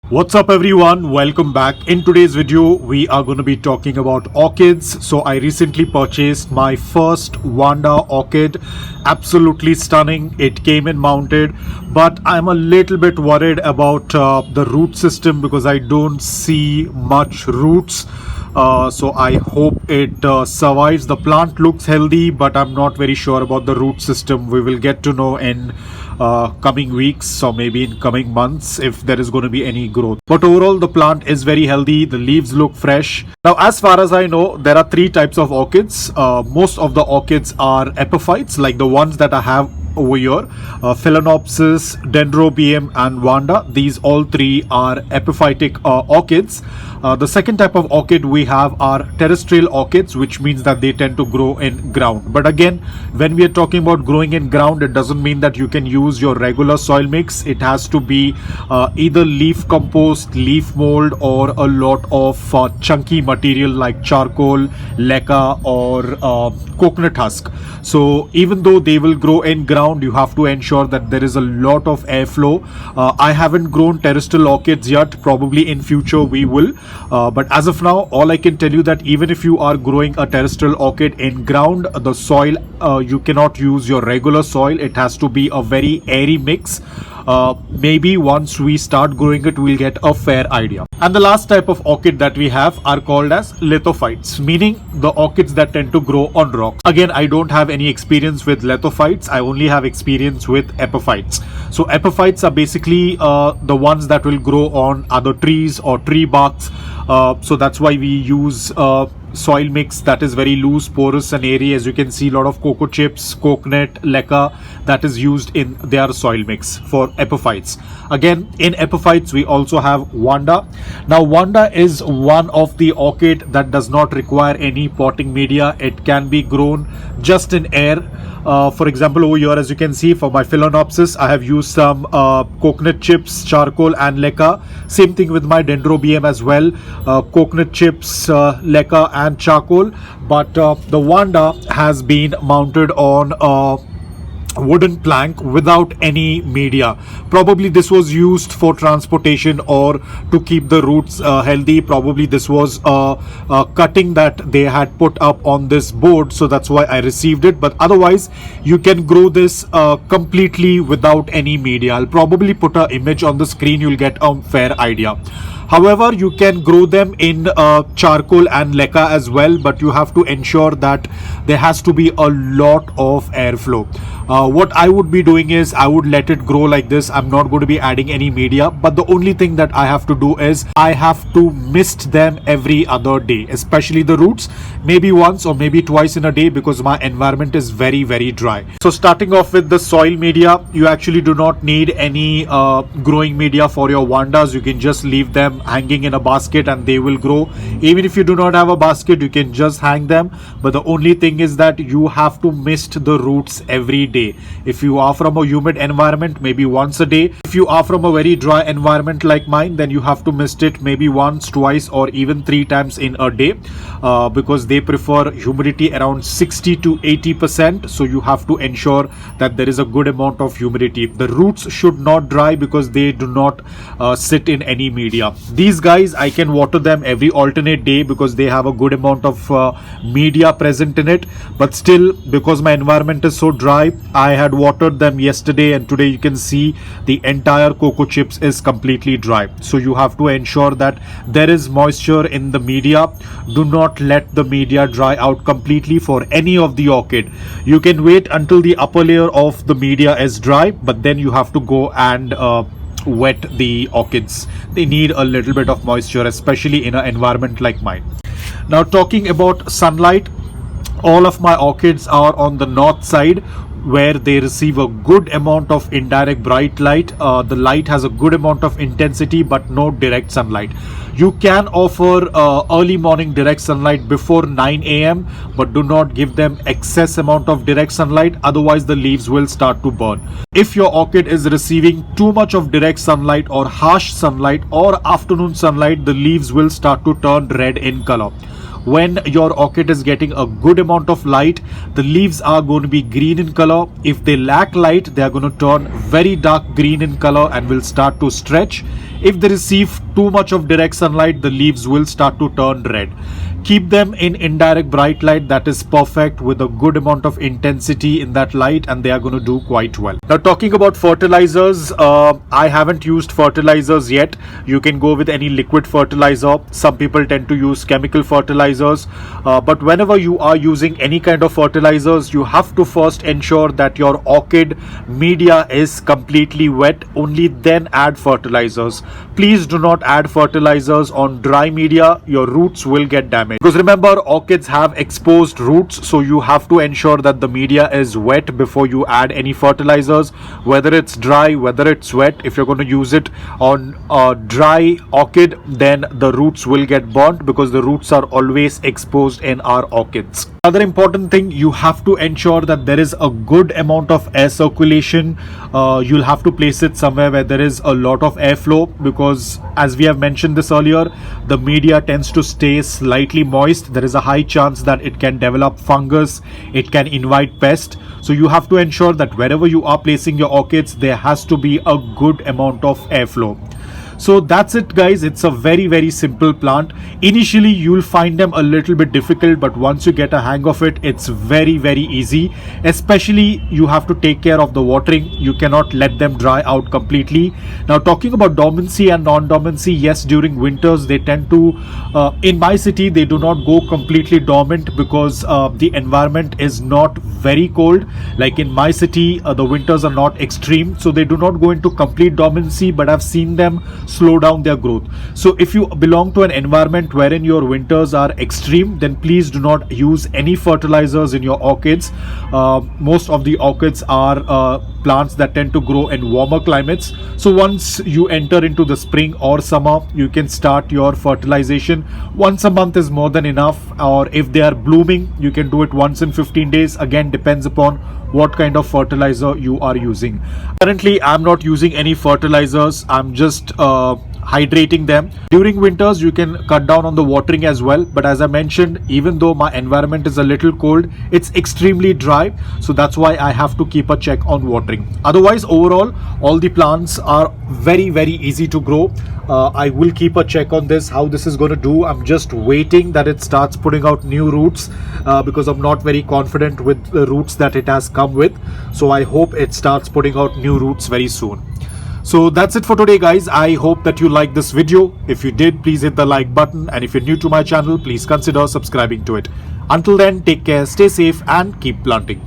What's up everyone, welcome back. In today's video we are going to be talking about orchids. So I recently purchased my first Vanda Orchid. Absolutely stunning. It came in mounted, but I'm a little bit worried about the root system because I don't see much roots. So I hope it survives. The plant looks healthy, but I'm not very sure about the root system. We will get to know in coming weeks or maybe in coming months if there is going to be any growth. But overall the plant is very healthy. The leaves look fresh. Now as far as I know, there are three types of orchids. Most of the orchids are epiphytes, like the ones that I have over here, Phalaenopsis, Dendrobium and Vanda. These all three are epiphytic orchids. The second type of orchid we have are terrestrial orchids, which means that they tend to grow in ground. But again, when we are talking about growing in ground, it doesn't mean that you can use your regular soil mix. It has to be either leaf compost, leaf mold, or a lot of chunky material like charcoal, leca or coconut husk. So even though they will grow in ground, you have to ensure that there is a lot of airflow. I haven't grown terrestrial orchids yet. Probably in future we will. But as of now, all I can tell you that even if you are growing a terrestrial orchid in ground, the soil, you cannot use your regular soil. It has to be a very airy mix. Maybe once we start growing it, we'll get a fair idea. And the last type of orchid that we have are called as lithophytes, meaning the orchids that tend to grow on rocks. Again, I don't have any experience with lithophytes. I only have experience with epiphytes. So epiphytes are basically the ones that will grow on other trees or tree barks. So that's why we use soil mix that is very loose, porous and airy. As you can see, a lot of cocoa chips, coconut, leca that is used in their soil mix for epiphytes. Again, in epiphytes we also have Vanda. Now Vanda is one of the orchid that does not require any potting media. It can be grown just in air. For example, over here, as you can see, for my Phalaenopsis, I have used some coconut chips, charcoal and leca. Same thing with my Dendrobium as well, coconut chips, leca and charcoal. But the Vanda has been mounted on wooden plank without any media. Probably this was used for transportation or to keep the roots healthy. Probably this was a cutting that they had put up on this board, so that's why I received it. But otherwise you can grow this completely without any media. I'll probably put an image on the screen. You'll get a fair idea. However, you can grow them in charcoal and leca as well, but you have to ensure that there has to be a lot of airflow. What I would be doing is I would let it grow like this. I'm not going to be adding any media, but the only thing that I have to do is I have to mist them every other day, especially the roots, maybe once or maybe twice in a day, because my environment is very, very dry. So starting off with the soil media, you actually do not need any growing media for your Vandas. You can just leave them hanging in a basket and they will grow. Even if you do not have a basket, you can just hang them, but the only thing is that you have to mist the roots every day. If you are from a humid environment, maybe once a day. If you are from a very dry environment like mine, then you have to mist it maybe once, twice or even 3 times in a day, because they prefer humidity around 60 to 80%. So you have to ensure that there is a good amount of humidity. The roots should not dry because they do not sit in any media. These guys, I can water them every alternate day because they have a good amount of media present in it. But still, because my environment is so dry, I had watered them yesterday, and today you can see the entire cocoa chips is completely dry. So you have to ensure that there is moisture in the media. Do not let the media dry out completely for any of the orchid. You can wait until the upper layer of the media is dry, but then you have to go and wet the orchids. They need a little bit of moisture, especially in an environment like mine. Now talking about sunlight, all of my orchids are on the north side, where they receive a good amount of indirect bright light. The light has a good amount of intensity, but no direct sunlight. You can offer early morning direct sunlight before 9 a.m. but do not give them excess amount of direct sunlight, otherwise the leaves will start to burn. If your orchid is receiving too much of direct sunlight or harsh sunlight or afternoon sunlight, the leaves will start to turn red in color. when your orchid is getting a good amount of light, the leaves are going to be green in color. If they lack light, they are going to turn very dark green in color and will start to stretch. If they receive too much of direct sunlight, the leaves will start to turn red. Keep them in indirect bright light, that is perfect, with a good amount of intensity in that light, and they are going to do quite well. Now, talking about fertilizers, I haven't used fertilizers yet. You can go with any liquid fertilizer. Some people tend to use chemical fertilizers, but whenever you are using any kind of fertilizers, you have to first ensure that your orchid media is completely wet. Only then add fertilizers. Please do not add fertilizers on dry media. Your roots will get damaged. Because remember, orchids have exposed roots, so you have to ensure that the media is wet before you add any fertilizers, whether it's dry, whether it's wet. If you're going to use it on a dry orchid, then the roots will get burnt because the roots are always exposed in our orchids. Another important thing, you have to ensure that there is a good amount of air circulation. You'll have to place it somewhere where there is a lot of airflow, because as we have mentioned this earlier, the media tends to stay slightly moist. There is a high chance that it can develop fungus, it can invite pest. So you have to ensure that wherever you are placing your orchids, there has to be a good amount of airflow. So that's it, guys. It's a very simple plant. Initially you'll find them a little bit difficult, but once you get a hang of it, it's very easy. Especially you have to take care of the watering. You cannot let them dry out completely. Now, talking about dormancy and non-dormancy, yes, during winters they tend to in my city they do not go completely dormant because the environment is not very cold. Like in my city, the winters are not extreme, so they do not go into complete dormancy, but I've seen them slow down their growth. So if you belong to an environment wherein your winters are extreme, then please do not use any fertilizers in your orchids. Most of the orchids are plants that tend to grow in warmer climates. So once you enter into the spring or summer, you can start your fertilization. Once a month is more than enough, or if they are blooming, you can do it once in 15 days. Again, depends upon what kind of fertilizer you are using. Currently, I'm not using any fertilizers. I'm just hydrating them. During winters, you can cut down on the watering as well. But as I mentioned, even though my environment is a little cold, it's extremely dry. So that's why I have to keep a check on watering. Otherwise, overall, all the plants are very easy to grow. I will keep a check on this, how this is going to do. I'm just waiting that it starts putting out new roots because I'm not very confident with the roots that it has come with. So I hope it starts putting out new roots very soon. So that's it for today, guys. I hope that you liked this video. If you did, please hit the like button, and if you're new to my channel, please consider subscribing to it. Until then, take care, stay safe, and keep planting.